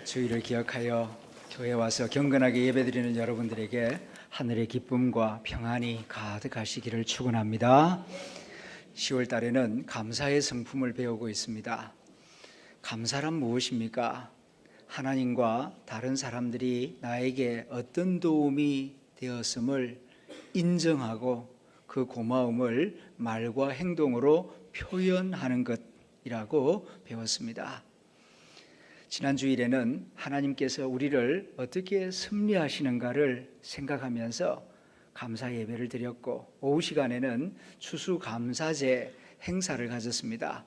주일을 기억하여 교회에 와서 경건하게 예배드리는 여러분들에게 하늘의 기쁨과 평안이 가득하시기를 축원합니다. 10월 달에는 감사의 성품을 배우고 있습니다. 감사란 무엇입니까? 하나님과 다른 사람들이 나에게 어떤 도움이 되었음을 인정하고 그 고마움을 말과 행동으로 표현하는 것이라고 배웠습니다. 지난 주일에는 하나님께서 우리를 어떻게 섭리하시는가를 생각하면서 감사 예배를 드렸고, 오후 시간에는 추수감사제 행사를 가졌습니다.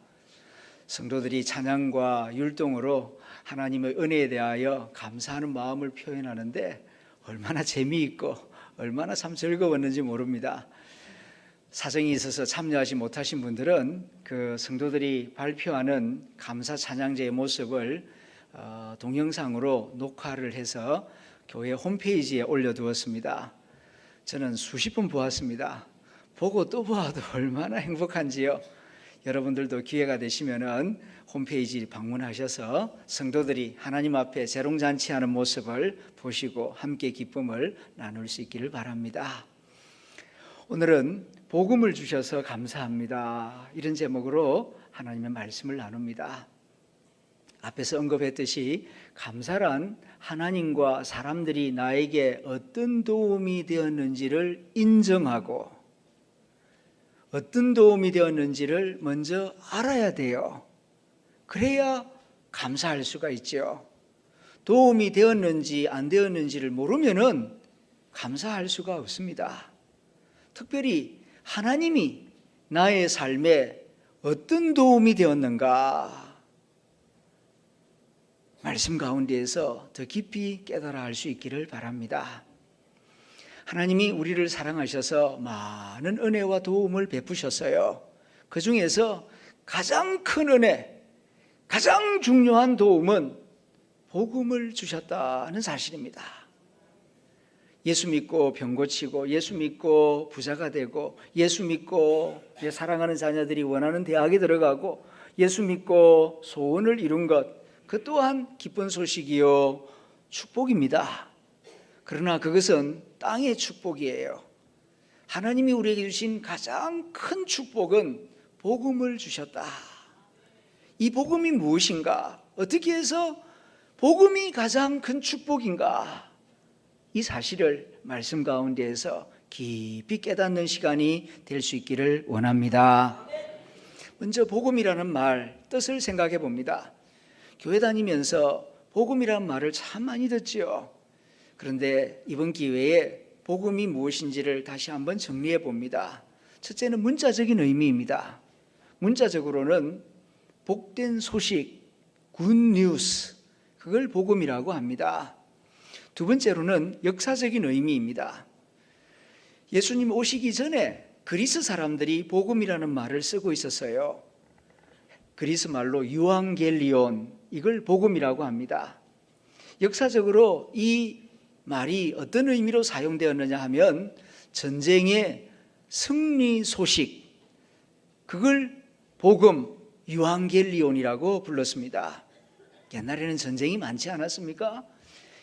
성도들이 찬양과 율동으로 하나님의 은혜에 대하여 감사하는 마음을 표현하는데 얼마나 재미있고 얼마나 참 즐거웠는지 모릅니다. 사정이 있어서 참여하지 못하신 분들은 그 성도들이 발표하는 감사 찬양제의 모습을 동영상으로 녹화를 해서 교회 홈페이지에 올려두었습니다. 저는 수십 번 보았습니다. 보고 또 보아도 얼마나 행복한지요. 여러분들도 기회가 되시면은 홈페이지 방문하셔서 성도들이 하나님 앞에 재롱잔치하는 모습을 보시고 함께 기쁨을 나눌 수 있기를 바랍니다. 오늘은 복음을 주셔서 감사합니다, 이런 제목으로 하나님의 말씀을 나눕니다. 앞에서 언급했듯이 감사란 하나님과 사람들이 나에게 어떤 도움이 되었는지를 인정하고 어떤 도움이 되었는지를 먼저 알아야 돼요. 그래야 감사할 수가 있죠. 도움이 되었는지 안 되었는지를 모르면은 감사할 수가 없습니다. 특별히 하나님이 나의 삶에 어떤 도움이 되었는가, 말씀 가운데에서 더 깊이 깨달아 할 수 있기를 바랍니다. 하나님이 우리를 사랑하셔서 많은 은혜와 도움을 베푸셨어요. 그 중에서 가장 큰 은혜, 가장 중요한 도움은 복음을 주셨다는 사실입니다. 예수 믿고 병 고치고, 예수 믿고 부자가 되고, 예수 믿고 내 사랑하는 자녀들이 원하는 대학에 들어가고, 예수 믿고 소원을 이룬 것, 그 또한 기쁜 소식이요 축복입니다. 그러나 그것은 땅의 축복이에요. 하나님이 우리에게 주신 가장 큰 축복은 복음을 주셨다. 이 복음이 무엇인가? 어떻게 해서 복음이 가장 큰 축복인가? 이 사실을 말씀 가운데에서 깊이 깨닫는 시간이 될 수 있기를 원합니다. 먼저 복음이라는 말 뜻을 생각해 봅니다. 교회 다니면서 복음이라는 말을 참 많이 듣지요. 그런데 이번 기회에 복음이 무엇인지를 다시 한번 정리해 봅니다. 첫째는 문자적인 의미입니다. 문자적으로는 복된 소식, good news, 그걸 복음이라고 합니다. 두 번째로는 역사적인 의미입니다. 예수님 오시기 전에 그리스 사람들이 복음이라는 말을 쓰고 있었어요. 그리스 말로 유앙겔리온, 이걸 복음이라고 합니다. 역사적으로 이 말이 어떤 의미로 사용되었느냐 하면 전쟁의 승리 소식, 그걸 복음, 유앙겔리온이라고 불렀습니다. 옛날에는 전쟁이 많지 않았습니까?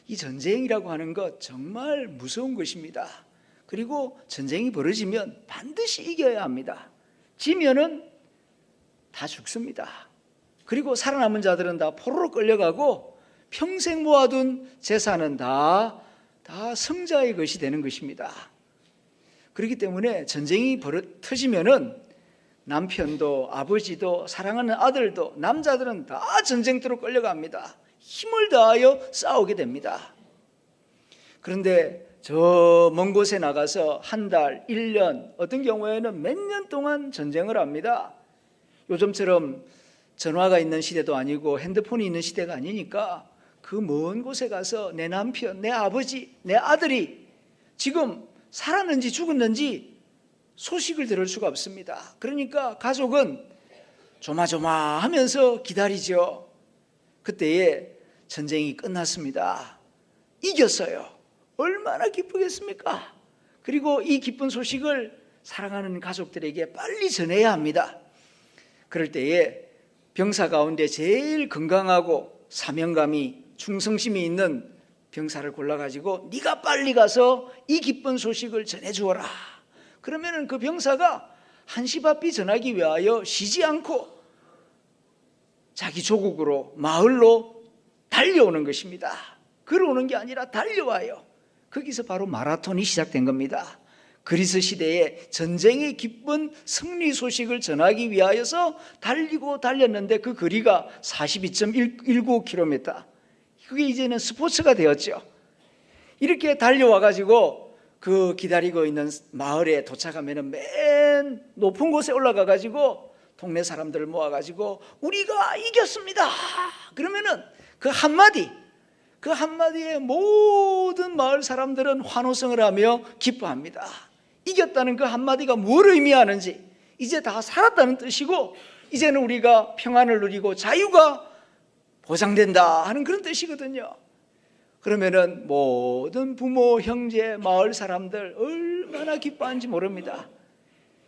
이 전쟁이라고 하는 것 정말 무서운 것입니다. 그리고 전쟁이 벌어지면 반드시 이겨야 합니다. 지면은 다 죽습니다. 그리고 살아남은 자들은 다 포로로 끌려가고 평생 모아둔 재산은 다 승자의 것이 되는 것입니다. 그렇기 때문에 전쟁이 터지면은 남편도 아버지도 사랑하는 아들도 남자들은 다 전쟁터로 끌려갑니다. 힘을 다하여 싸우게 됩니다. 그런데 저 먼 곳에 나가서 한 달, 1년, 어떤 경우에는 몇 년 동안 전쟁을 합니다. 요즘처럼 전화가 있는 시대도 아니고 핸드폰이 있는 시대가 아니니까 그 먼 곳에 가서 내 남편, 내 아버지, 내 아들이 지금 살았는지 죽었는지 소식을 들을 수가 없습니다. 그러니까 가족은 조마조마하면서 기다리죠. 그때에 전쟁이 끝났습니다. 이겼어요. 얼마나 기쁘겠습니까? 그리고 이 기쁜 소식을 사랑하는 가족들에게 빨리 전해야 합니다. 그럴 때에 병사 가운데 제일 건강하고 사명감이 충성심이 있는 병사를 골라가지고 네가 빨리 가서 이 기쁜 소식을 전해주어라. 그러면은 그 병사가 한시바삐 전하기 위하여 쉬지 않고 자기 조국으로, 마을로 달려오는 것입니다. 걸어오는 게 아니라 달려와요. 거기서 바로 마라톤이 시작된 겁니다. 그리스 시대에 전쟁의 기쁜 승리 소식을 전하기 위하여서 달리고 달렸는데 그 거리가 42.19km. 그게 이제는 스포츠가 되었죠. 이렇게 달려와 가지고 그 기다리고 있는 마을에 도착하면은 맨 높은 곳에 올라가 가지고 동네 사람들을 모아 가지고 우리가 이겼습니다. 그러면은 그 한마디에 모든 마을 사람들은 환호성을 하며 기뻐합니다. 이겼다는 그 한마디가 뭘 의미하는지, 이제 다 살았다는 뜻이고 이제는 우리가 평안을 누리고 자유가 보장된다 하는 그런 뜻이거든요. 그러면은 모든 부모, 형제, 마을 사람들 얼마나 기뻐하는지 모릅니다.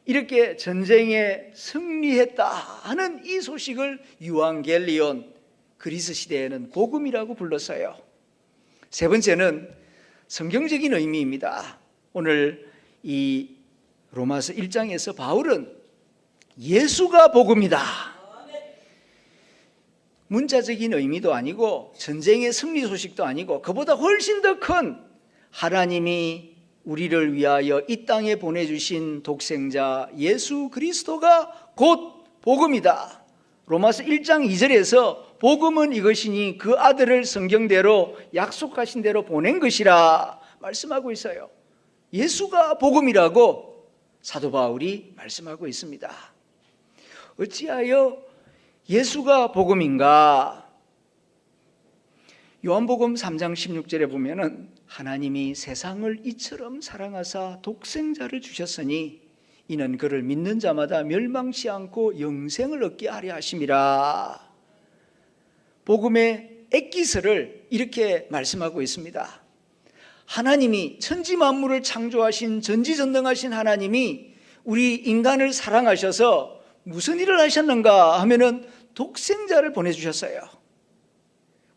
이렇게 전쟁에 승리했다 하는 이 소식을 유앙겔리온, 그리스 시대에는 복음이라고 불렀어요. 세 번째는 성경적인 의미입니다. 오늘 이 로마서 1장에서 바울은 예수가 복음이다, 문자적인 의미도 아니고 전쟁의 승리 소식도 아니고 그보다 훨씬 더 큰 하나님이 우리를 위하여 이 땅에 보내주신 독생자 예수 그리스도가 곧 복음이다. 로마서 1장 2절에서 복음은 이것이니 그 아들을 성경대로 약속하신 대로 보낸 것이라 말씀하고 있어요. 예수가 복음이라고 사도 바울이 말씀하고 있습니다. 어찌하여 예수가 복음인가? 요한복음 3장 16절에 보면은 하나님이 세상을 이처럼 사랑하사 독생자를 주셨으니 이는 그를 믿는 자마다 멸망치 않고 영생을 얻게 하려 하심이라. 복음의 엑기스를 이렇게 말씀하고 있습니다. 하나님이 천지 만물을 창조하신 전지전능하신 하나님이 우리 인간을 사랑하셔서 무슨 일을 하셨는가 하면은 독생자를 보내주셨어요.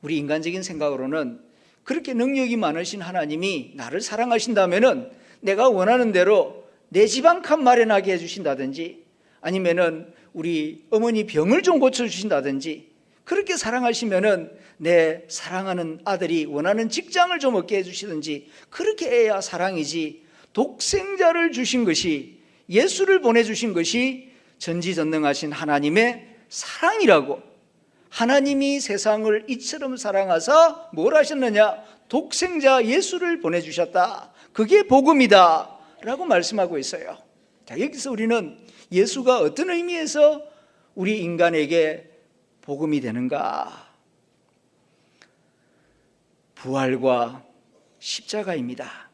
우리 인간적인 생각으로는 그렇게 능력이 많으신 하나님이 나를 사랑하신다면은 내가 원하는 대로 내 집 한 칸 마련하게 해주신다든지 아니면은 우리 어머니 병을 좀 고쳐주신다든지 그렇게 사랑하시면은 내 사랑하는 아들이 원하는 직장을 좀 얻게 해주시든지 그렇게 해야 사랑이지, 독생자를 주신 것이, 예수를 보내주신 것이 전지전능하신 하나님의 사랑이라고. 하나님이 세상을 이처럼 사랑하사 뭘 하셨느냐? 독생자 예수를 보내주셨다. 그게 복음이다 라고 말씀하고 있어요. 자, 여기서 우리는 예수가 어떤 의미에서 우리 인간에게 복음이 되는가? 부활과 십자가입니다.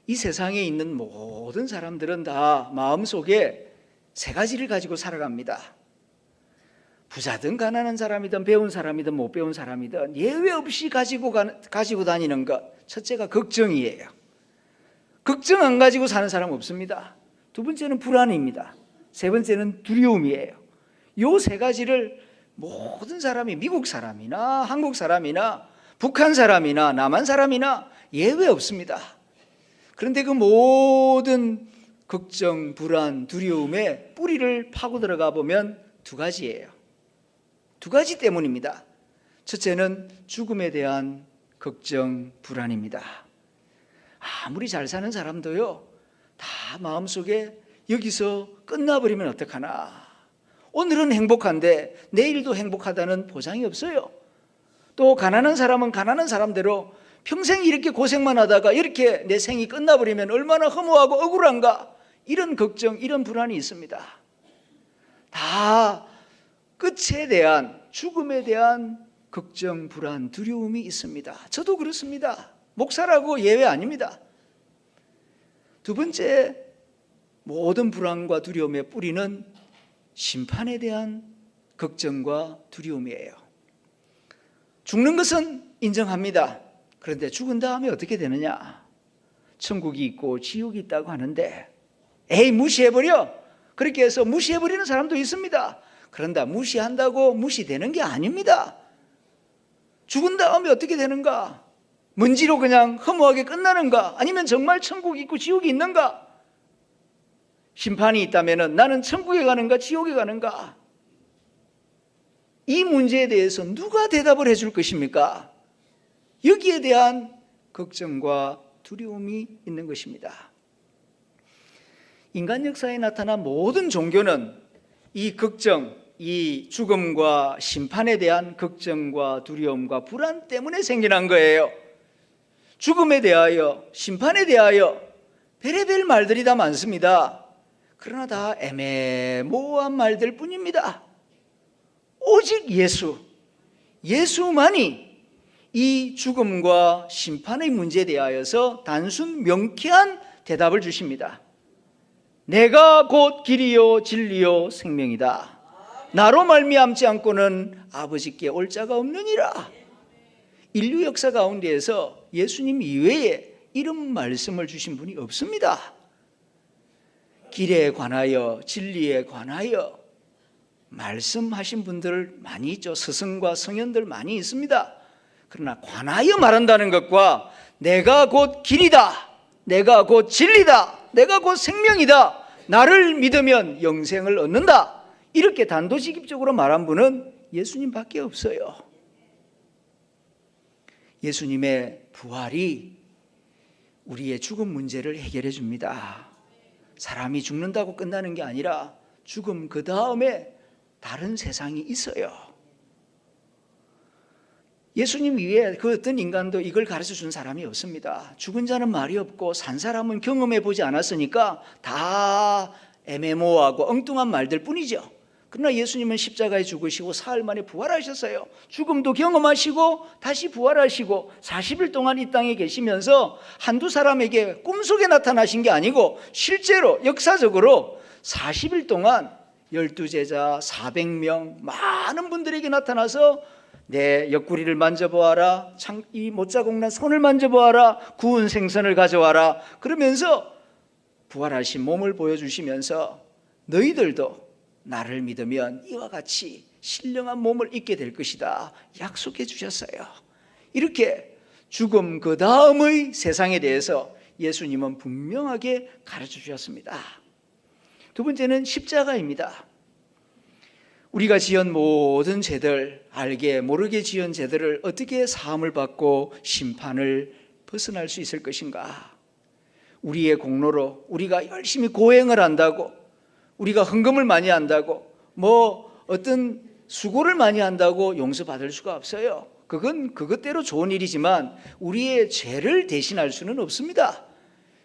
이 세상에 있는 모든 사람들은 다 마음속에 세 가지를 가지고 살아갑니다. 부자든 가난한 사람이든 배운 사람이든 못 배운 사람이든 예외 없이 가지고 다니는 것, 첫째가 걱정이에요. 걱정 안 가지고 사는 사람 없습니다. 두 번째는 불안입니다. 세 번째는 두려움이에요. 이 세 가지를 모든 사람이, 미국 사람이나 한국 사람이나 북한 사람이나 남한 사람이나 예외 없습니다. 그런데 그 모든 걱정, 불안, 두려움의 뿌리를 파고 들어가 보면 두 가지예요. 두 가지 때문입니다. 첫째는 죽음에 대한 걱정, 불안입니다. 아무리 잘 사는 사람도요, 다 마음속에 여기서 끝나버리면 어떡하나. 오늘은 행복한데 내일도 행복하다는 보장이 없어요. 또 가난한 사람은 가난한 사람대로 평생 이렇게 고생만 하다가 이렇게 내 생이 끝나버리면 얼마나 허무하고 억울한가, 이런 걱정, 이런 불안이 있습니다. 다 끝에 대한, 죽음에 대한 걱정, 불안, 두려움이 있습니다. 저도 그렇습니다. 목사라고 예외 아닙니다. 두 번째, 모든 불안과 두려움의 뿌리는 심판에 대한 걱정과 두려움이에요. 죽는 것은 인정합니다. 그런데 죽은 다음에 어떻게 되느냐? 천국이 있고 지옥이 있다고 하는데 에이, 무시해버려. 그렇게 해서 무시해버리는 사람도 있습니다. 그런데 무시한다고 무시되는 게 아닙니다. 죽은 다음에 어떻게 되는가? 먼지로 그냥 허무하게 끝나는가? 아니면 정말 천국이 있고 지옥이 있는가? 심판이 있다면 나는 천국에 가는가 지옥에 가는가? 이 문제에 대해서 누가 대답을 해줄 것입니까? 여기에 대한 걱정과 두려움이 있는 것입니다. 인간 역사에 나타난 모든 종교는 이 걱정, 이 죽음과 심판에 대한 걱정과 두려움과 불안 때문에 생겨난 거예요. 죽음에 대하여, 심판에 대하여 별의별 말들이 다 많습니다. 그러나 다 애매모호한 말들 뿐입니다. 오직 예수만이 이 죽음과 심판의 문제에 대하여서 단순 명쾌한 대답을 주십니다. 내가 곧 길이요 진리요 생명이다. 나로 말미암지 않고는 아버지께 올 자가 없느니라. 인류 역사 가운데에서 예수님 이외에 이런 말씀을 주신 분이 없습니다. 길에 관하여 진리에 관하여 말씀하신 분들 많이 있죠. 스승과 성현들 많이 있습니다. 그러나 관하여 말한다는 것과 내가 곧 길이다, 내가 곧 진리다, 내가 곧 생명이다, 나를 믿으면 영생을 얻는다, 이렇게 단도직입적으로 말한 분은 예수님밖에 없어요. 예수님의 부활이 우리의 죽음 문제를 해결해 줍니다. 사람이 죽는다고 끝나는 게 아니라 죽음 그 다음에 다른 세상이 있어요. 예수님 이외에 그 어떤 인간도 이걸 가르쳐 준 사람이 없습니다. 죽은 자는 말이 없고 산 사람은 경험해 보지 않았으니까 다 애매모호하고 엉뚱한 말들 뿐이죠. 그러나 예수님은 십자가에 죽으시고 사흘 만에 부활하셨어요. 죽음도 경험하시고 다시 부활하시고 40일 동안 이 땅에 계시면서 한두 사람에게 꿈속에 나타나신 게 아니고 실제로 역사적으로 40일 동안 12제자 400명 많은 분들에게 나타나서 내 옆구리를 만져보아라, 이 못자국 난 손을 만져보아라, 구운 생선을 가져와라 그러면서 부활하신 몸을 보여주시면서 너희들도 나를 믿으면 이와 같이 신령한 몸을 입게 될 것이다 약속해 주셨어요. 이렇게 죽음 그 다음의 세상에 대해서 예수님은 분명하게 가르쳐 주셨습니다. 두 번째는 십자가입니다. 우리가 지은 모든 죄들, 알게 모르게 지은 죄들을 어떻게 사함을 받고 심판을 벗어날 수 있을 것인가? 우리의 공로로 우리가 열심히 고행을 한다고, 우리가 헌금을 많이 한다고, 어떤 수고를 많이 한다고 용서받을 수가 없어요. 그건 그것대로 좋은 일이지만 우리의 죄를 대신할 수는 없습니다.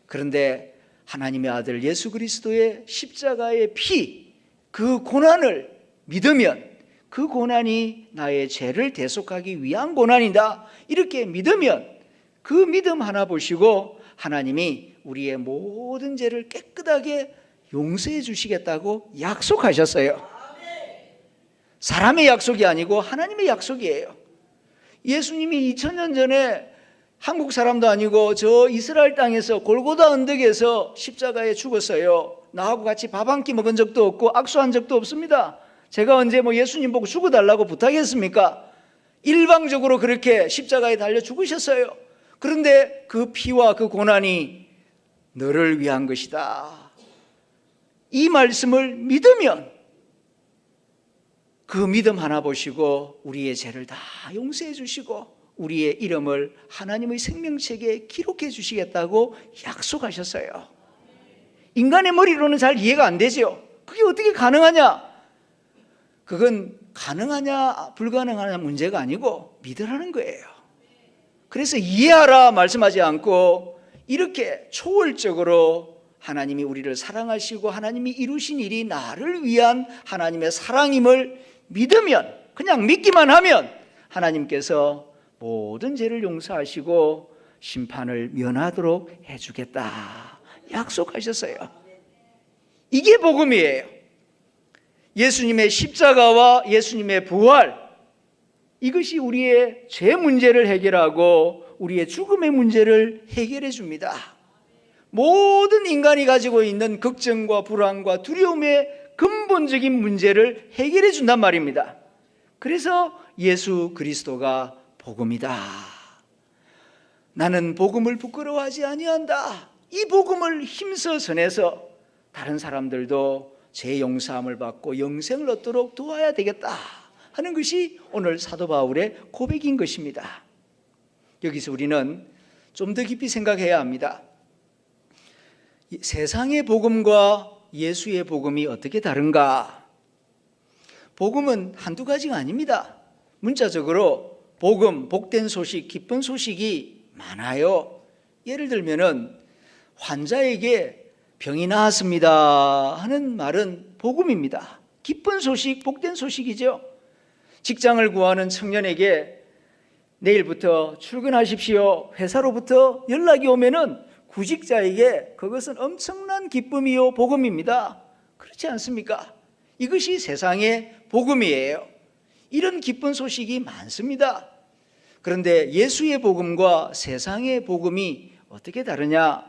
그런데 하나님의 아들 예수 그리스도의 십자가의 피, 그 고난을 믿으면 그 고난이 나의 죄를 대속하기 위한 고난이다 이렇게 믿으면 그 믿음 하나 보시고 하나님이 우리의 모든 죄를 깨끗하게 용서해 주시겠다고 약속하셨어요. 사람의 약속이 아니고 하나님의 약속이에요. 예수님이 2000년 전에 한국 사람도 아니고 저 이스라엘 땅에서 골고다 언덕에서 십자가에 죽었어요. 나하고 같이 밥 한 끼 먹은 적도 없고 악수한 적도 없습니다. 제가 언제 예수님 보고 죽어달라고 부탁했습니까? 일방적으로 그렇게 십자가에 달려 죽으셨어요. 그런데 그 피와 그 고난이 너를 위한 것이다. 이 말씀을 믿으면 그 믿음 하나 보시고 우리의 죄를 다 용서해 주시고 우리의 이름을 하나님의 생명책에 기록해 주시겠다고 약속하셨어요. 인간의 머리로는 잘 이해가 안 되죠. 그게 어떻게 가능하냐? 그건 가능하냐 불가능하냐 문제가 아니고 믿으라는 거예요. 그래서 이해하라 말씀하지 않고 이렇게 초월적으로 하나님이 우리를 사랑하시고 하나님이 이루신 일이 나를 위한 하나님의 사랑임을 믿으면, 그냥 믿기만 하면 하나님께서 모든 죄를 용서하시고 심판을 면하도록 해주겠다 약속하셨어요. 이게 복음이에요. 예수님의 십자가와 예수님의 부활, 이것이 우리의 죄 문제를 해결하고 우리의 죽음의 문제를 해결해 줍니다. 모든 인간이 가지고 있는 걱정과 불안과 두려움의 근본적인 문제를 해결해 준단 말입니다. 그래서 예수 그리스도가 복음이다. 나는 복음을 부끄러워하지 아니한다. 이 복음을 힘써 전해서 다른 사람들도 죄 용서함을 받고 영생을 얻도록 도와야 되겠다 하는 것이 오늘 사도 바울의 고백인 것입니다. 여기서 우리는 좀 더 깊이 생각해야 합니다. 세상의 복음과 예수의 복음이 어떻게 다른가? 복음은 한두 가지가 아닙니다. 문자적으로 복음, 복된 소식, 기쁜 소식이 많아요. 예를 들면은 환자에게 병이 나았습니다 하는 말은 복음입니다. 기쁜 소식, 복된 소식이죠. 직장을 구하는 청년에게 내일부터 출근하십시오 회사로부터 연락이 오면은 구직자에게 그것은 엄청난 기쁨이요 복음입니다. 그렇지 않습니까? 이것이 세상의 복음이에요. 이런 기쁜 소식이 많습니다. 그런데 예수의 복음과 세상의 복음이 어떻게 다르냐?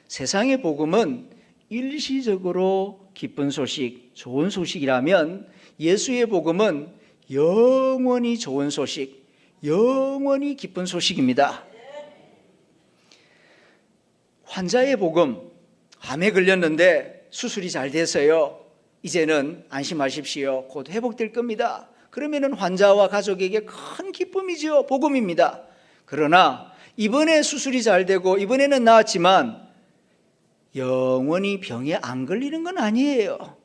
세상의 복음은 일시적으로 기쁜 소식, 좋은 소식이라면 예수의 복음은 영원히 좋은 소식, 영원히 기쁜 소식입니다. 환자의 복음, 암에 걸렸는데 수술이 잘 됐어요. 이제는 안심하십시오. 곧 회복될 겁니다. 그러면은 환자와 가족에게 큰 기쁨이죠. 복음입니다. 그러나 이번에 수술이 잘 되고 이번에는 나았지만 영원히 병에 안 걸리는 건 아니에요.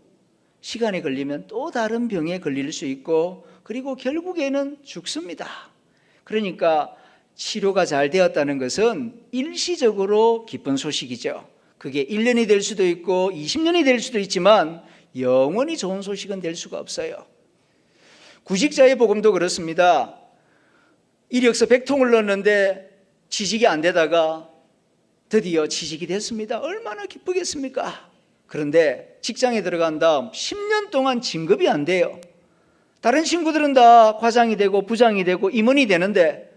시간이 걸리면 또 다른 병에 걸릴 수 있고 그리고 결국에는 죽습니다. 그러니까 치료가 잘 되었다는 것은 일시적으로 기쁜 소식이죠. 그게 1년이 될 수도 있고 20년이 될 수도 있지만 영원히 좋은 소식은 될 수가 없어요. 구직자의 복음도 그렇습니다. 이력서 100통을 넣었는데 취직이 안 되다가 드디어 취직이 됐습니다. 얼마나 기쁘겠습니까? 그런데 직장에 들어간 다음 10년 동안 진급이 안 돼요. 다른 친구들은 다 과장이 되고 부장이 되고 임원이 되는데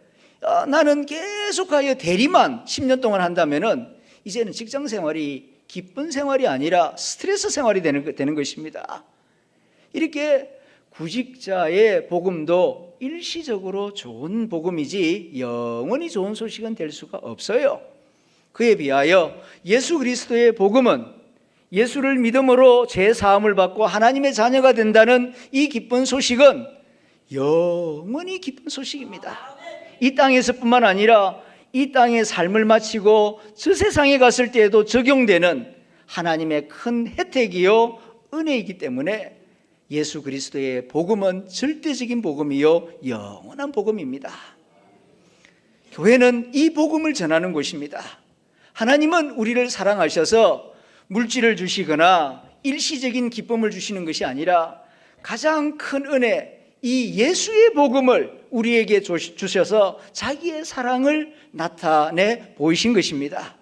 나는 계속하여 대리만 10년 동안 한다면은 이제는 직장 생활이 기쁜 생활이 아니라 스트레스 생활이 되는 것입니다. 이렇게 구직자의 복음도 일시적으로 좋은 복음이지 영원히 좋은 소식은 될 수가 없어요. 그에 비하여 예수 그리스도의 복음은 예수를 믿음으로 죄 사함을 받고 하나님의 자녀가 된다는 이 기쁜 소식은 영원히 기쁜 소식입니다. 이 땅에서뿐만 아니라 이 땅의 삶을 마치고 저 세상에 갔을 때에도 적용되는 하나님의 큰 혜택이요 은혜이기 때문에 예수 그리스도의 복음은 절대적인 복음이요 영원한 복음입니다. 교회는 이 복음을 전하는 곳입니다. 하나님은 우리를 사랑하셔서 물질을 주시거나 일시적인 기쁨을 주시는 것이 아니라 가장 큰 은혜, 이 예수의 복음을 우리에게 주셔서 자기의 사랑을 나타내 보이신 것입니다.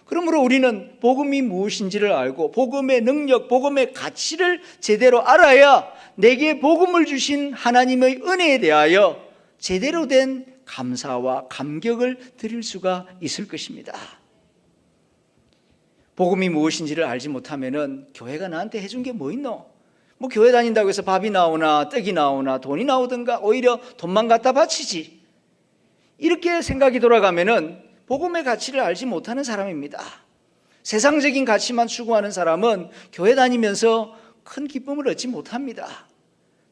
그러므로 우리는 복음이 무엇인지를 알고 복음의 능력, 복음의 가치를 제대로 알아야 내게 복음을 주신 하나님의 은혜에 대하여 제대로 된 감사와 감격을 드릴 수가 있을 것입니다. 복음이 무엇인지를 알지 못하면은 교회가 나한테 해준 게 뭐 있노? 뭐 교회 다닌다고 해서 밥이 나오나 떡이 나오나 돈이 나오든가 오히려 돈만 갖다 바치지. 이렇게 생각이 돌아가면은 복음의 가치를 알지 못하는 사람입니다. 세상적인 가치만 추구하는 사람은 교회 다니면서 큰 기쁨을 얻지 못합니다.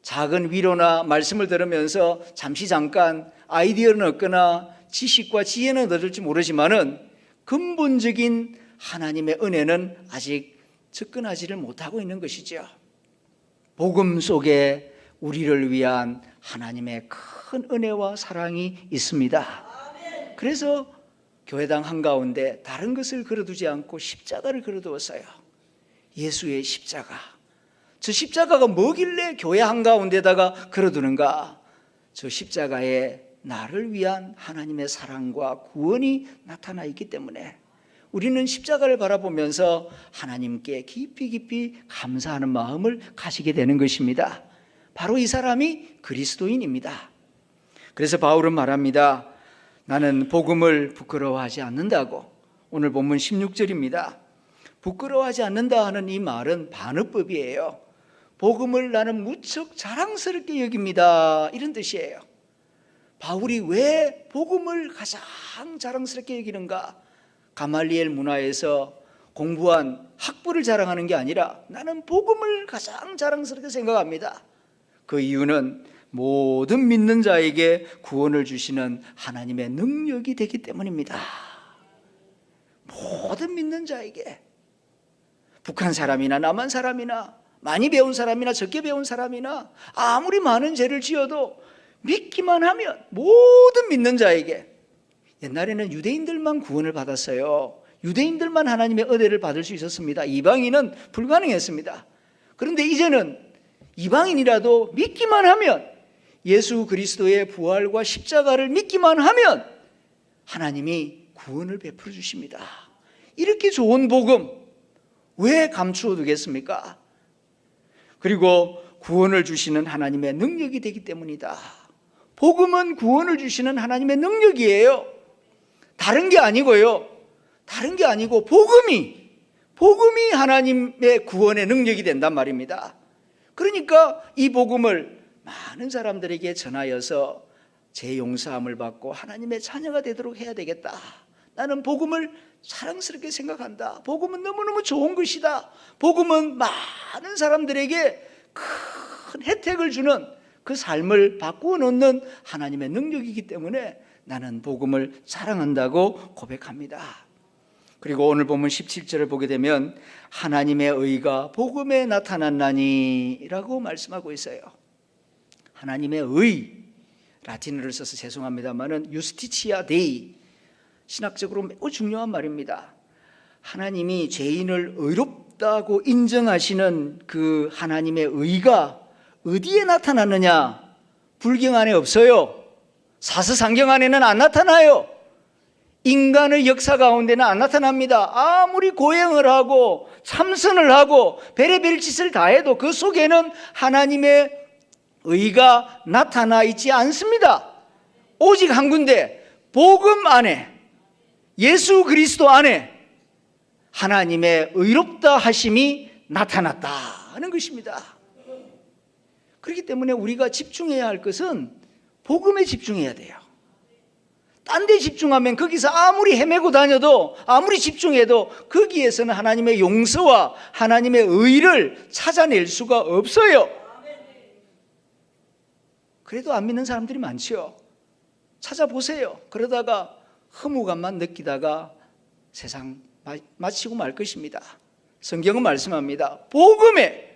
작은 위로나 말씀을 들으면서 잠깐 아이디어는 얻거나 지식과 지혜는 얻을지 모르지만은 근본적인 하나님의 은혜는 아직 접근하지를 못하고 있는 것이죠. 복음 속에 우리를 위한 하나님의 큰 은혜와 사랑이 있습니다. 그래서 교회당 한가운데 다른 것을 걸어두지 않고 십자가를 걸어두었어요. 예수의 십자가. 저 십자가가 뭐길래 교회 한가운데다가 걸어두는가? 저 십자가에 나를 위한 하나님의 사랑과 구원이 나타나 있기 때문에 우리는 십자가를 바라보면서 하나님께 깊이 감사하는 마음을 가지게 되는 것입니다. 바로 이 사람이 그리스도인입니다. 그래서 바울은 말합니다. 나는 복음을 부끄러워하지 않는다고. 오늘 본문 16절입니다. 부끄러워하지 않는다 하는 이 말은 반어법이에요. 복음을 나는 무척 자랑스럽게 여깁니다. 이런 뜻이에요. 바울이 왜 복음을 가장 자랑스럽게 여기는가? 가말리엘 문화에서 공부한 학부를 자랑하는 게 아니라 나는 복음을 가장 자랑스럽게 생각합니다. 그 이유는 모든 믿는 자에게 구원을 주시는 하나님의 능력이 되기 때문입니다. 모든 믿는 자에게, 북한 사람이나 남한 사람이나 많이 배운 사람이나 적게 배운 사람이나 아무리 많은 죄를 지어도 믿기만 하면 모든 믿는 자에게, 옛날에는 유대인들만 구원을 받았어요. 유대인들만 하나님의 은혜를 받을 수 있었습니다. 이방인은 불가능했습니다. 그런데 이제는 이방인이라도 믿기만 하면, 예수 그리스도의 부활과 십자가를 믿기만 하면 하나님이 구원을 베풀어 주십니다. 이렇게 좋은 복음 왜 감추어 두겠습니까? 그리고 구원을 주시는 하나님의 능력이 되기 때문이다. 복음은 구원을 주시는 하나님의 능력이에요. 다른 게 아니고요. 다른 게 아니고 복음이 하나님의 구원의 능력이 된단 말입니다. 그러니까 이 복음을 많은 사람들에게 전하여서 제 용서함을 받고 하나님의 자녀가 되도록 해야 되겠다. 나는 복음을 사랑스럽게 생각한다. 복음은 너무너무 좋은 것이다. 복음은 많은 사람들에게 큰 혜택을 주는 그 삶을 바꾸어 놓는 하나님의 능력이기 때문에 나는 복음을 사랑한다고 고백합니다. 그리고 오늘 보면 17절을 보게 되면 하나님의 의가 복음에 나타났나니 라고 말씀하고 있어요. 하나님의 의, 라틴어를 써서 죄송합니다만은 유스티치아 데이, 신학적으로 매우 중요한 말입니다. 하나님이 죄인을 의롭다고 인정하시는 그 하나님의 의가 어디에 나타났느냐? 불경 안에 없어요. 사서상경 안에는 안 나타나요. 인간의 역사 가운데는 안 나타납니다. 아무리 고행을 하고 참선을 하고 별의별 짓을 다 해도 그 속에는 하나님의 의가 나타나 있지 않습니다. 오직 한 군데, 복음 안에, 예수 그리스도 안에 하나님의 의롭다 하심이 나타났다 하는 것입니다. 그렇기 때문에 우리가 집중해야 할 것은 복음에 집중해야 돼요. 딴 데 집중하면 거기서 아무리 헤매고 다녀도, 아무리 집중해도 거기에서는 하나님의 용서와 하나님의 의를 찾아낼 수가 없어요. 그래도 안 믿는 사람들이 많죠. 찾아보세요. 그러다가 허무감만 느끼다가 세상 마치고 말 것입니다. 성경은 말씀합니다. 복음에,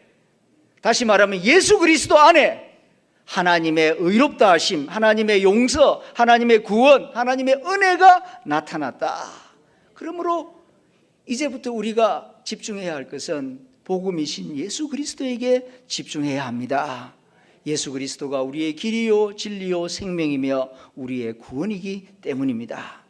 다시 말하면 예수 그리스도 안에 하나님의 의롭다 하심, 하나님의 용서, 하나님의 구원, 하나님의 은혜가 나타났다. 그러므로 이제부터 우리가 집중해야 할 것은 복음이신 예수 그리스도에게 집중해야 합니다. 예수 그리스도가 우리의 길이요 진리요 생명이며 우리의 구원이기 때문입니다.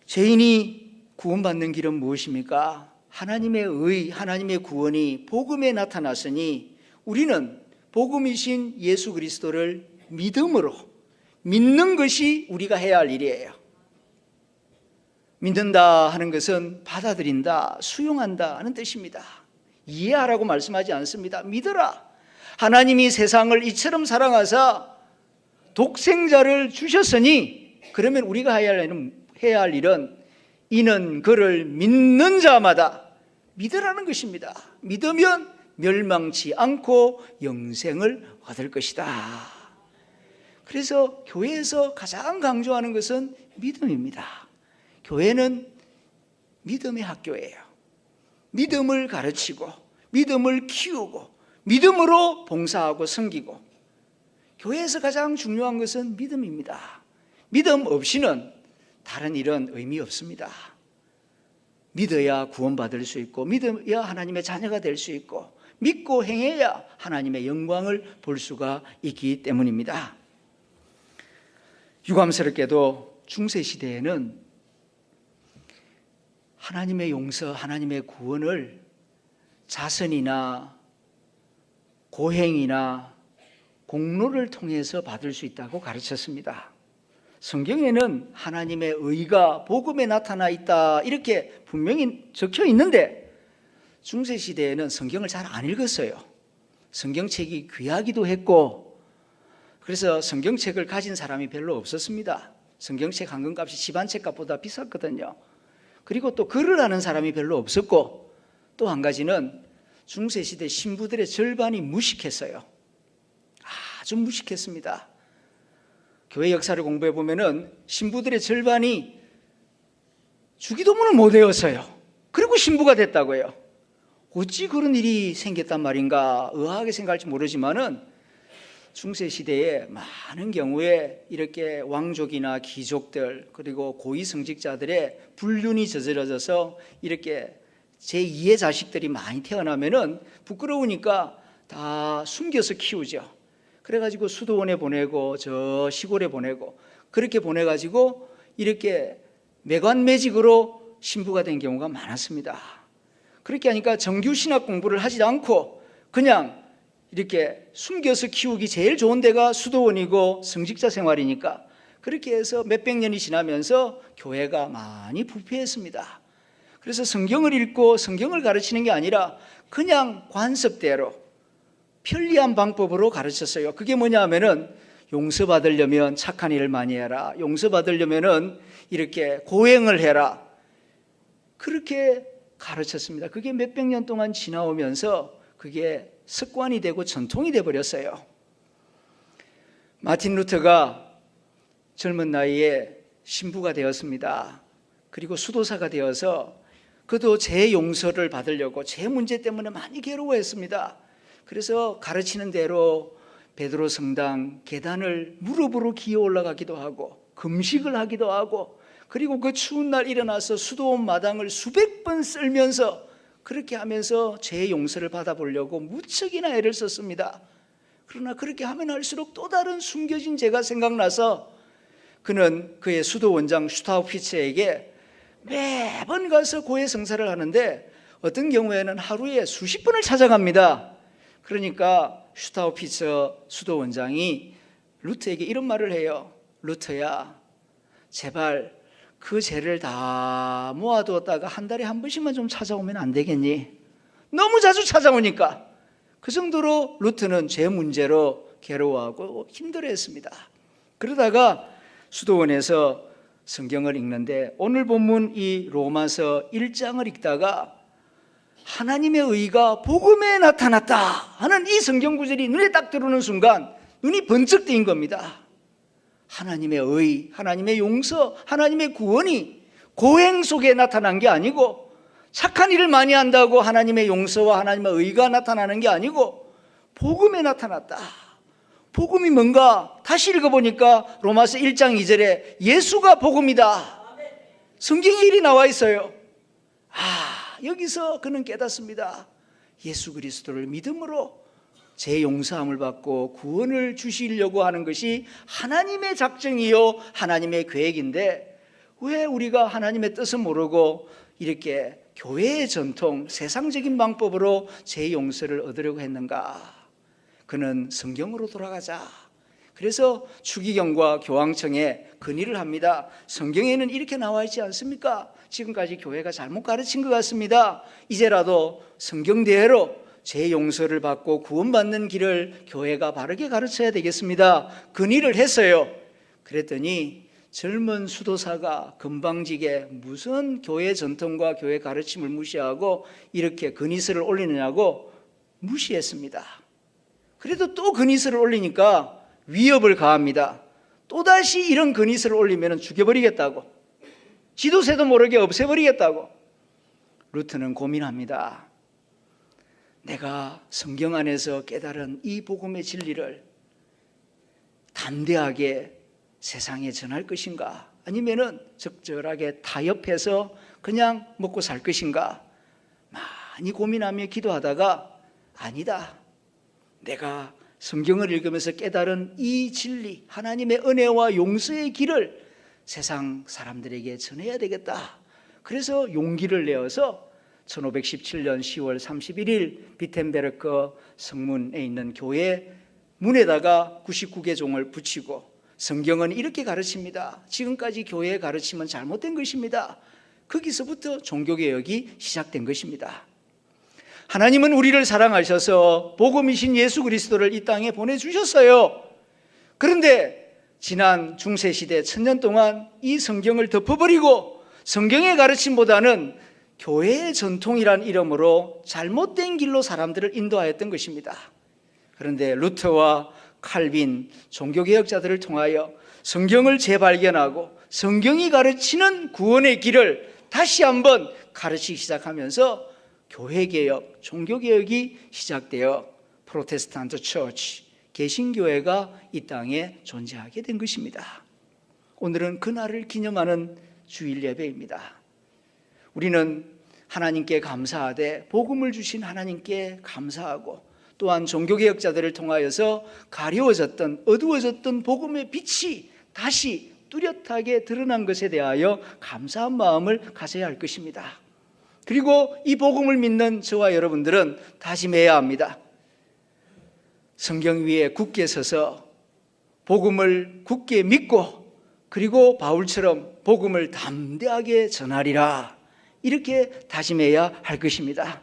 죄인이 구원받는 길은 무엇입니까? 하나님의 의, 하나님의 구원이 복음에 나타났으니 우리는 복음이신 예수 그리스도를 믿음으로 믿는 것이 우리가 해야 할 일이에요. 믿는다 하는 것은 받아들인다, 수용한다 하는 뜻입니다. 이해하라고 말씀하지 않습니다. 믿어라. 하나님이 세상을 이처럼 사랑하사 독생자를 주셨으니, 그러면 우리가 해야 할 일은 이는 그를 믿는 자마다 믿으라는 것입니다. 믿으면 멸망치 않고 영생을 얻을 것이다. 그래서 교회에서 가장 강조하는 것은 믿음입니다. 교회는 믿음의 학교예요. 믿음을 가르치고 믿음을 키우고 믿음으로 봉사하고 섬기고, 교회에서 가장 중요한 것은 믿음입니다. 믿음 없이는 다른 일은 의미 없습니다. 믿어야 구원받을 수 있고, 믿어야 하나님의 자녀가 될 수 있고, 믿고 행해야 하나님의 영광을 볼 수가 있기 때문입니다. 유감스럽게도 중세시대에는 하나님의 용서, 하나님의 구원을 자선이나 고행이나 공로를 통해서 받을 수 있다고 가르쳤습니다. 성경에는 하나님의 의가 복음에 나타나 있다 이렇게 분명히 적혀 있는데, 중세시대에는 성경을 잘 안 읽었어요. 성경책이 귀하기도 했고, 그래서 성경책을 가진 사람이 별로 없었습니다. 성경책 한 권값이 집 한 채 값보다 비쌌거든요. 그리고 또 글을 하는 사람이 별로 없었고, 또 한 가지는 중세시대 신부들의 절반이 무식했어요. 아주 무식했습니다. 교회 역사를 공부해 보면은 신부들의 절반이 주기도문을 못 외웠어요. 그리고 신부가 됐다고요. 어찌 그런 일이 생겼단 말인가 의아하게 생각할지 모르지만은 중세시대에 많은 경우에 이렇게 왕족이나 귀족들 그리고 고위성직자들의 불륜이 저질러져서 이렇게 제2의 자식들이 많이 태어나면은 부끄러우니까 다 숨겨서 키우죠. 그래가지고 수도원에 보내고 저 시골에 보내고 그렇게 보내가지고 이렇게 매관매직으로 신부가 된 경우가 많았습니다. 그렇게 하니까 정규 신학 공부를 하지 않고 그냥 이렇게 숨겨서 키우기 제일 좋은 데가 수도원이고 성직자 생활이니까 그렇게 해서 몇백 년이 지나면서 교회가 많이 부패했습니다. 그래서 성경을 읽고 성경을 가르치는 게 아니라 그냥 관습대로 편리한 방법으로 가르쳤어요. 그게 뭐냐 하면은 용서받으려면 착한 일을 많이 해라. 용서받으려면은 이렇게 고행을 해라. 그렇게 가르쳤습니다. 그게 몇백 년 동안 지나오면서 그게 습관이 되고 전통이 되어버렸어요. 마틴 루터가 젊은 나이에 신부가 되었습니다. 그리고 수도사가 되어서 그도 제 용서를 받으려고 제 문제 때문에 많이 괴로워했습니다. 그래서 가르치는 대로 베드로 성당 계단을 무릎으로 기어 올라가기도 하고 금식을 하기도 하고 그리고 그 추운 날 일어나서 수도원 마당을 수백 번 쓸면서 그렇게 하면서 제 용서를 받아보려고 무척이나 애를 썼습니다. 그러나 그렇게 하면 할수록 또 다른 숨겨진 죄가 생각나서 그는 그의 수도원장 슈타우피츠에게 매번 가서 고해 성사를 하는데 어떤 경우에는 하루에 수십 번을 찾아갑니다. 그러니까 슈타우피츠 수도원장이 루터에게 이런 말을 해요. 루터야, 제발 그 죄를 다 모아두었다가 한 달에 한 번씩만 좀 찾아오면 안 되겠니? 너무 자주 찾아오니까. 그 정도로 루터는 죄 문제로 괴로워하고 힘들어했습니다. 그러다가 수도원에서 성경을 읽는데 오늘 본문 이 로마서 1장을 읽다가 하나님의 의가 복음에 나타났다 하는 이 성경 구절이 눈에 딱 들어오는 순간 눈이 번쩍 뜨인 겁니다. 하나님의 의, 하나님의 용서, 하나님의 구원이 고행 속에 나타난 게 아니고 착한 일을 많이 한다고 하나님의 용서와 하나님의 의가 나타나는 게 아니고 복음에 나타났다. 복음이 뭔가 다시 읽어보니까 로마서 1장 2절에 예수가 복음이다. 성경에 일이 나와 있어요. 여기서 그는 깨닫습니다. 예수 그리스도를 믿음으로 제 용서함을 받고 구원을 주시려고 하는 것이 하나님의 작정이요 하나님의 계획인데 왜 우리가 하나님의 뜻을 모르고 이렇게 교회의 전통, 세상적인 방법으로 제 용서를 얻으려고 했는가? 그는 성경으로 돌아가자. 그래서 추기경과 교황청에 건의를 합니다. 성경에는 이렇게 나와 있지 않습니까? 지금까지 교회가 잘못 가르친 것 같습니다. 이제라도 성경대로 제 용서를 받고 구원받는 길을 교회가 바르게 가르쳐야 되겠습니다. 건의를 했어요. 그랬더니 젊은 수도사가 건방지게 무슨 교회 전통과 교회 가르침을 무시하고 이렇게 건의서를 올리느냐고 무시했습니다. 그래도 또 건의서를 올리니까 위협을 가합니다. 또다시 이런 건의서를 올리면 죽여버리겠다고, 지도새도 모르게 없애버리겠다고. 루터는 고민합니다. 내가 성경 안에서 깨달은 이 복음의 진리를 담대하게 세상에 전할 것인가, 아니면은 적절하게 타협해서 그냥 먹고 살 것인가 많이 고민하며 기도하다가 아니다, 내가 성경을 읽으면서 깨달은 이 진리, 하나님의 은혜와 용서의 길을 세상 사람들에게 전해야 되겠다. 그래서 용기를 내어서 1517년 10월 31일 비텐베르크 성문에 있는 교회 문에다가 99개 종을 붙이고, 성경은 이렇게 가르칩니다. 지금까지 교회의 가르침은 잘못된 것입니다. 거기서부터 종교개혁이 시작된 것입니다. 하나님은 우리를 사랑하셔서 복음이신 예수 그리스도를 이 땅에 보내주셨어요. 그런데 지난 중세시대 1000년 동안 이 성경을 덮어버리고 성경의 가르침보다는 교회의 전통이란 이름으로 잘못된 길로 사람들을 인도하였던 것입니다. 그런데 루터와 칼빈, 종교개혁자들을 통하여 성경을 재발견하고 성경이 가르치는 구원의 길을 다시 한번 가르치기 시작하면서 교회개혁, 종교개혁이 시작되어 프로테스탄트 처치, 개신교회가 이 땅에 존재하게 된 것입니다. 오늘은 그날을 기념하는 주일 예배입니다. 우리는 하나님께 감사하되 복음을 주신 하나님께 감사하고 또한 종교개혁자들을 통하여서 가려워졌던 어두워졌던 복음의 빛이 다시 뚜렷하게 드러난 것에 대하여 감사한 마음을 가져야 할 것입니다. 그리고 이 복음을 믿는 저와 여러분들은 다짐해야 합니다. 성경 위에 굳게 서서 복음을 굳게 믿고 그리고 바울처럼 복음을 담대하게 전하리라, 이렇게 다짐해야 할 것입니다.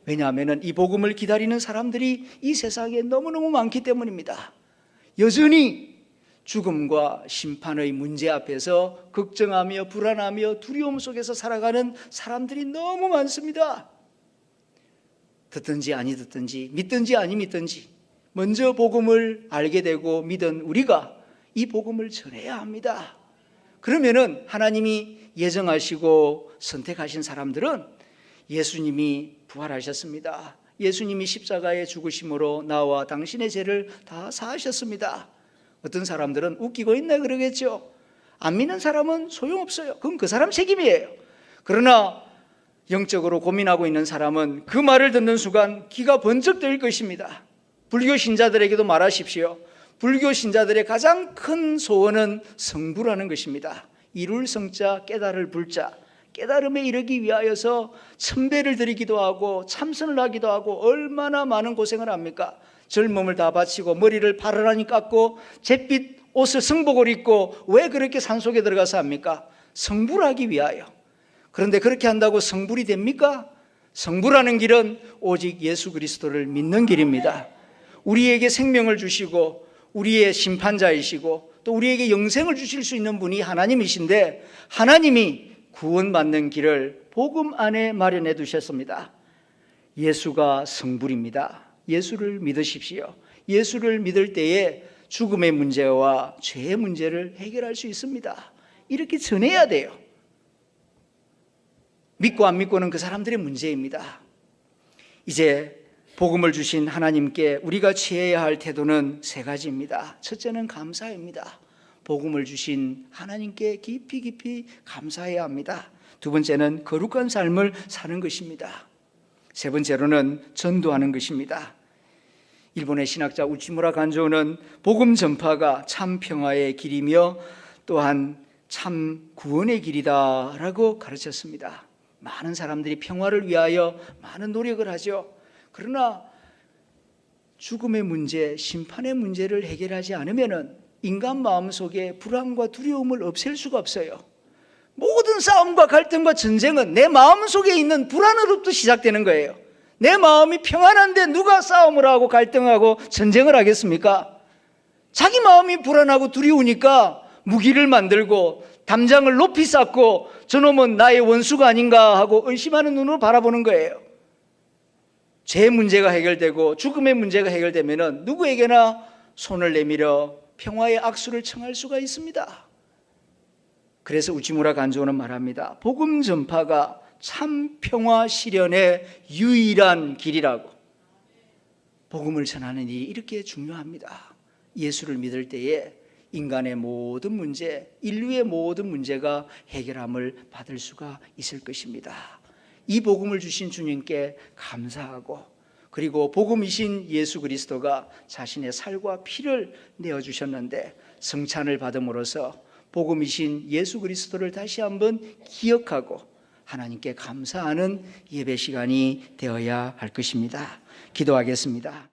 왜냐하면 이 복음을 기다리는 사람들이 이 세상에 너무너무 많기 때문입니다. 여전히 죽음과 심판의 문제 앞에서 걱정하며 불안하며 두려움 속에서 살아가는 사람들이 너무 많습니다. 듣든지 아니 듣든지 믿든지 아니 믿든지 먼저 복음을 알게 되고 믿은 우리가 이 복음을 전해야 합니다. 그러면은 하나님이 예정하시고 선택하신 사람들은 예수님이 부활하셨습니다. 예수님이 십자가에 죽으심으로 나와 당신의 죄를 다 사하셨습니다. 어떤 사람들은 웃기고 있네 그러겠죠. 안 믿는 사람은 소용없어요. 그건 그 사람 책임이에요. 그러나 영적으로 고민하고 있는 사람은 그 말을 듣는 순간 귀가 번쩍 뜨일 것입니다. 불교 신자들에게도 말하십시오. 불교 신자들의 가장 큰 소원은 성부라는 것입니다. 이룰 성자, 깨달을 불자, 깨달음에 이르기 위하여서 천배를 드리기도 하고 참선을 하기도 하고 얼마나 많은 고생을 합니까? 젊음을 다 바치고 머리를 파르르니 깎고 잿빛 옷을 성복을 입고 왜 그렇게 산속에 들어가서 합니까? 성불을 하기 위하여. 그런데 그렇게 한다고 성불이 됩니까? 성불하는 길은 오직 예수 그리스도를 믿는 길입니다. 우리에게 생명을 주시고 우리의 심판자이시고 또 우리에게 영생을 주실 수 있는 분이 하나님이신데, 하나님이 구원받는 길을 복음 안에 마련해 두셨습니다. 예수가 성불입니다. 예수를 믿으십시오. 예수를 믿을 때에 죽음의 문제와 죄의 문제를 해결할 수 있습니다. 이렇게 전해야 돼요. 믿고 안 믿고는 그 사람들의 문제입니다. 이제 복음을 주신 하나님께 우리가 취해야 할 태도는 세 가지입니다. 첫째는 감사입니다. 복음을 주신 하나님께 깊이 깊이 감사해야 합니다. 두 번째는 거룩한 삶을 사는 것입니다. 세 번째로는 전도하는 것입니다. 일본의 신학자 우치무라 간조는 복음 전파가 참 평화의 길이며 또한 참 구원의 길이다라고 가르쳤습니다. 많은 사람들이 평화를 위하여 많은 노력을 하죠. 그러나 죽음의 문제, 심판의 문제를 해결하지 않으면 인간 마음속에 불안과 두려움을 없앨 수가 없어요. 모든 싸움과 갈등과 전쟁은 내 마음속에 있는 불안으로부터 시작되는 거예요. 내 마음이 평안한데 누가 싸움을 하고 갈등하고 전쟁을 하겠습니까? 자기 마음이 불안하고 두려우니까 무기를 만들고 담장을 높이 쌓고 저놈은 나의 원수가 아닌가 하고 의심하는 눈으로 바라보는 거예요. 죄의 문제가 해결되고 죽음의 문제가 해결되면 누구에게나 손을 내밀어 평화의 악수를 청할 수가 있습니다. 그래서 우치무라 간조는 말합니다. 복음 전파가 참 평화 실현의 유일한 길이라고. 복음을 전하는 일이 이렇게 중요합니다. 예수를 믿을 때에 인간의 모든 문제, 인류의 모든 문제가 해결함을 받을 수가 있을 것입니다. 이 복음을 주신 주님께 감사하고, 그리고 복음이신 예수 그리스도가 자신의 살과 피를 내어주셨는데 성찬을 받음으로써 복음이신 예수 그리스도를 다시 한번 기억하고 하나님께 감사하는 예배 시간이 되어야 할 것입니다. 기도하겠습니다.